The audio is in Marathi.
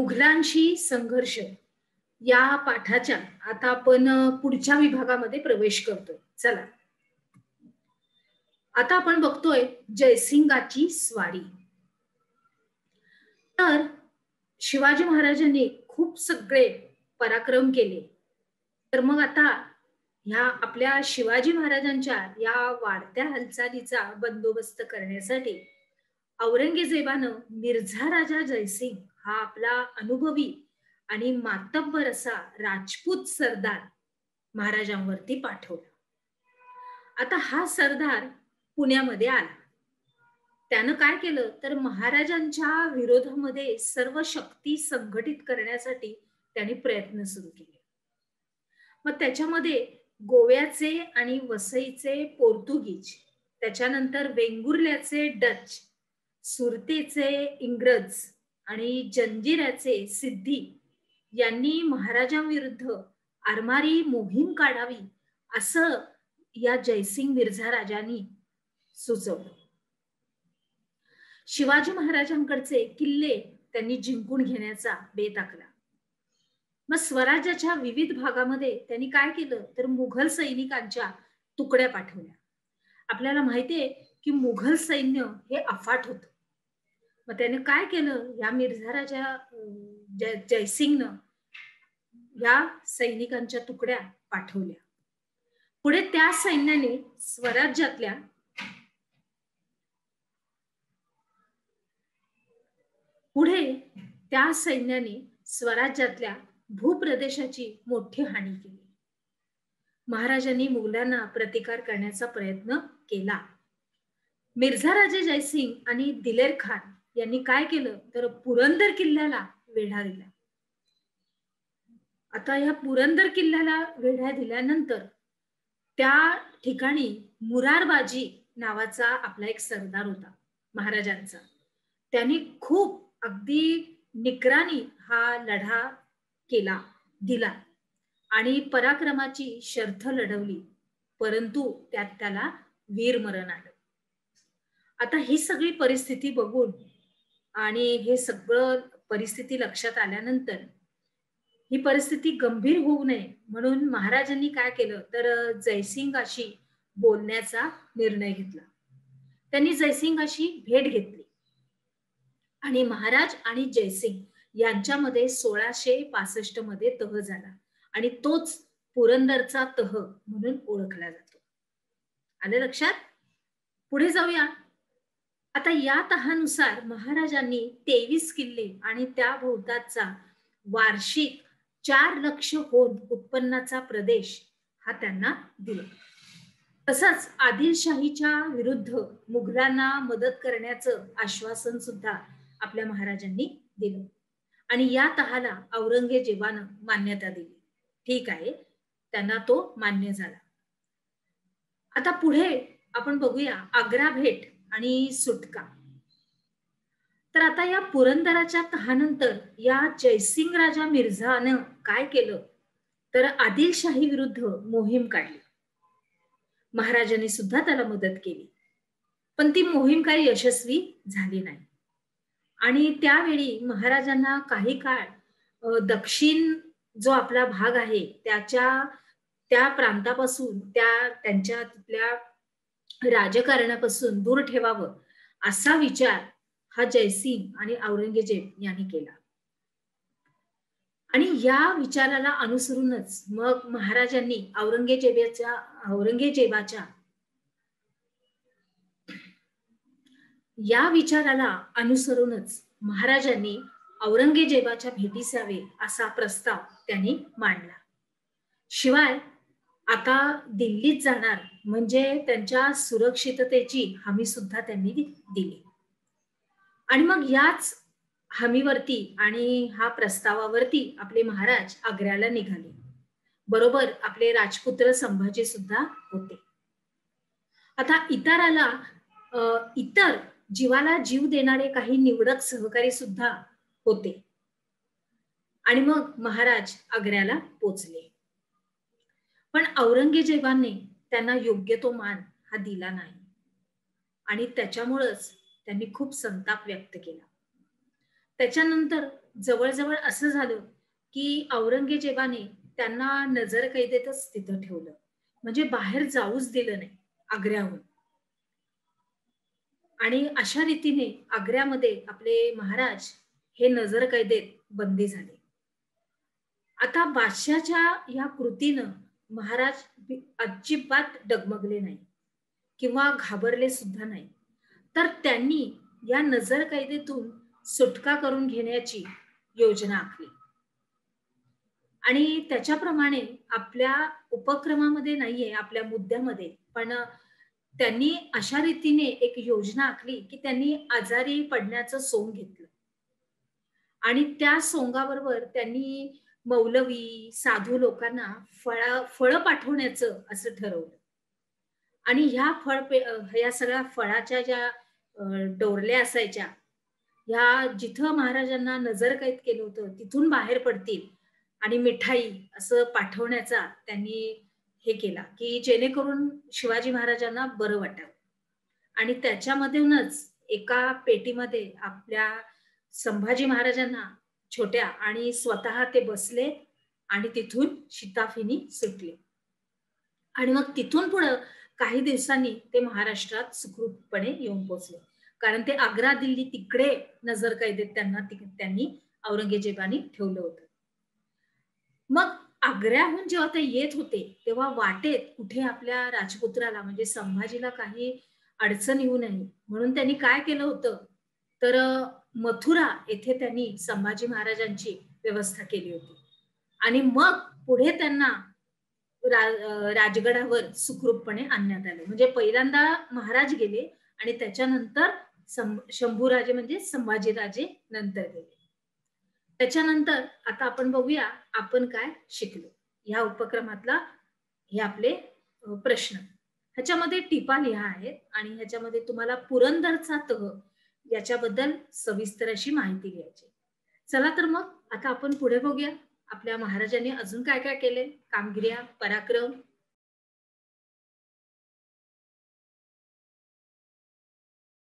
मुघलांशी संघर्ष या पाठाच्या आता आपण पुढच्या विभागामध्ये प्रवेश करतोय. चला आता आपण बघतोय जयसिंगाची स्वारी. तर शिवाजी महाराजांनी खूप सगळे पराक्रम केले. तर मग आता ह्या आपल्या शिवाजी महाराजांच्या या वाढत्या हालचालीचा बंदोबस्त करण्यासाठी औरंगजेबानं मिर्झा राजा जयसिंग हा आपला अनुभवी आणि मातब्बर असा राजपूत सरदार महाराजांवरती पाठवला. आता हा सरदार पुण्यामध्ये आला. त्यानं काय केलं तर महाराजांच्या विरोधामध्ये सर्व शक्ती संघटित करण्यासाठी त्यांनी प्रयत्न सुरू केले. मग त्याच्यामध्ये गोव्याचे आणि वसईचे पोर्तुगीज, त्याच्यानंतर वेंगुर्ल्याचे डच, सुरतेचे इंग्रज आणि जंजिऱ्याचे सिद्धी यांनी महाराजांविरुद्ध आरमारी मोहीम काढावी असं या जयसिंग मिर्झा राजांनी सुचवलं. शिवाजी महाराजांकडचे किल्ले त्यांनी जिंकून घेण्याचा बेत आखला. मग स्वराज्याच्या विविध भागामध्ये त्यांनी काय केलं तर मुघल सैनिकांच्या तुकड्या पाठवल्या. आपल्याला माहितीये की मुघल सैन्य हे अफाट होतं. मग त्याने काय केलं, या मिर्झा राजा जयसिंगनं या सैनिकांच्या तुकड्या पाठवल्या. पुढे त्या सैन्याने स्वराज्यातल्या भूप्रदेशाची मोठी हानी केली. महाराजांनी मुघलांना प्रतिकार करण्याचा प्रयत्न केला. मिर्झा राजे जयसिंग आणि दिलेर खान यांनी काय केलं तर पुरंदर किल्ल्याला वेढा दिला. आता या पुरंदर किल्ल्याला वेढा दिल्यानंतर त्या ठिकाणी मुरारबाजी नावाचा आपला एक सरदार होता महाराजांचा. त्यांनी खूप अगदी निकरानी हा लढा दिला आणि पराक्रमाची शर्थ लढवली, परंतु त्यात त्याला वीरमरण आलं. आता ही सगळी परिस्थिती बघून आणि हे सगळं परिस्थिती लक्षात आल्यानंतर ही परिस्थिती गंभीर होऊ नये म्हणून महाराजांनी काय केलं तर जयसिंगाशी बोलण्याचा निर्णय घेतला. त्यांनी जयसिंगाशी भेट घेतली आणि महाराज आणि जयसिंग यांच्यामध्ये 1665 मध्ये तह झाला आणि तोच पुरंदरचा तह म्हणून ओळखला जातो. आलं लक्षात? पुढे जाऊया. आता या तहानुसार महाराजांनी 23 किल्ले आणि त्या भोवताचा वार्षिक 4 लक्ष होन उत्पन्नाचा प्रदेश हा त्यांना दिला. तसंच आदिलशाहीच्या विरुद्ध मुघलांना मदत करण्याचं आश्वासन सुद्धा आपल्या महाराजांनी दिलं आणि या तहाला औरंगजेबानं मान्यता दिली. ठीक आहे, त्यांना तो मान्य झाला. आता पुढे आपण बघूया आग्रा भेट आणि सुटका. तर आता या पुरंदराच्या तहानंतर या जयसिंग राजा मिर्झानं काय केलं तर आदिलशाही विरुद्ध मोहीम काढली. महाराजांनी सुद्धा त्याला मदत केली, पण ती मोहीम काही यशस्वी झाली नाही. आणि त्यावेळी महाराजांना काही काळ दक्षिण जो आपला भाग आहे त्या प्रांतापासून त्यांच्या तिथल्या राजकारणापासून दूर ठेवावं असा विचार हा जयसिंग आणि औरंगजेब यांनी केला. आणि या विचाराला अनुसरूनच मग महाराजांनी औरंगजेबाच्या या विचाराला अनुसरूनच महाराजांनी औरंगजेबाच्या भेटीस यावे असा प्रस्ताव त्यांनी मांडला. शिवाय आता दिल्लीत जाणार म्हणजे त्यांच्या सुरक्षिततेची हमी सुद्धा त्यांनी दिली. आणि मग याच हमीवरती आणि हा प्रस्तावावरती आपले महाराज आग्र्याला निघाले. बरोबर आपले राजपुत्र संभाजी सुद्धा होते. आता इतर जीवाला जीव देणारे काही निवडक सहकारी सुद्धा होते. आणि मग महाराज आग्र्याला पोचले. पण औरंगजेबाने त्यांना योग्य तो मान हा दिला नाही आणि त्याच्यामुळेच त्यांनी खूप संताप व्यक्त केला. त्याच्यानंतर जवळजवळ असं झालं की औरंगजेबाने त्यांना नजरकैदेतच तिथं ठेवलं. म्हणजे बाहेर जाऊच दिलं नाही आग्र्याहून. आणि अशा रीतीने आग्र्यामध्ये आपले महाराज हे नजरकैदेत बंदी झाले. आता बादशहाच्या या कृतीनं महाराज अजिबात डगमगले नाही किंवा घाबरले सुद्धा नाही. तर त्यांनी या नजरकैदेतून सुटका करून घेण्याची योजना आखली आणि त्याच्याप्रमाणे आपल्या उपक्रमामध्ये नाहीये, आपल्या मुद्द्यामध्ये, पण त्यांनी अशा रीतीने एक योजना आखली, की त्यांनी आजारी पडण्याचं सोंग घेतलं आणि त्या सोंगाबरोबर त्यांनी मौलवी, साधू लोकांना फळं पाठवण्याचं असं ठरवलं. आणि ह्या सगळ्या फळाच्या ज्या डोरल्या असायच्या, ह्या जिथं महाराजांना नजरकैद केलं होतं, तिथून बाहेर पडतील आणि मिठाई असं पाठवण्याचा त्यांनी हे केला, की जेणेकरून शिवाजी महाराजांना बरं वाटावं. आणि त्याच्यामधूनच एका पेटीमध्ये आपल्या संभाजी महाराजांना छोट्या आणि स्वतः ते बसले आणि तिथून शिताफीने सुटले. आणि मग तिथून पुढं काही दिवसांनी ते महाराष्ट्रात सुखरूपपणे येऊन पोहोचले. कारण ते आग्रा, दिल्ली तिकडे नजरकैदेत त्यांनी औरंगजेबाने ठेवलं होतं. मग आग्र्याहून जेव्हा ते येत होते, तेव्हा वाटेत कुठे आपल्या राजपुत्राला म्हणजे संभाजीला काही अडचण येऊ नये म्हणून त्यांनी काय केलं होतं, तर मथुरा येथे त्यांनी संभाजी महाराजांची व्यवस्था केली होती. आणि मग पुढे त्यांना राजगडावर सुखरूपपणे आणण्यात आलं. म्हणजे पहिल्यांदा महाराज गेले आणि त्याच्यानंतर शंभूराजे म्हणजे संभाजीराजे नंतर गेले. त्याच्यानंतर आता आपण बघूया आपण काय शिकलो ह्या उपक्रमातला हे आपले प्रश्न. ह्याच्यामध्ये टिपा लिहा आहेत आणि ह्याच्यामध्ये तुम्हाला पुरंदरचा तह याच्याबद्दल सविस्तर अशी माहिती घ्यायची. चला तर मग आता आपण पुढे बघूया आपल्या महाराजांनी अजून काय काय केले, कामगिऱ्या, पराक्रम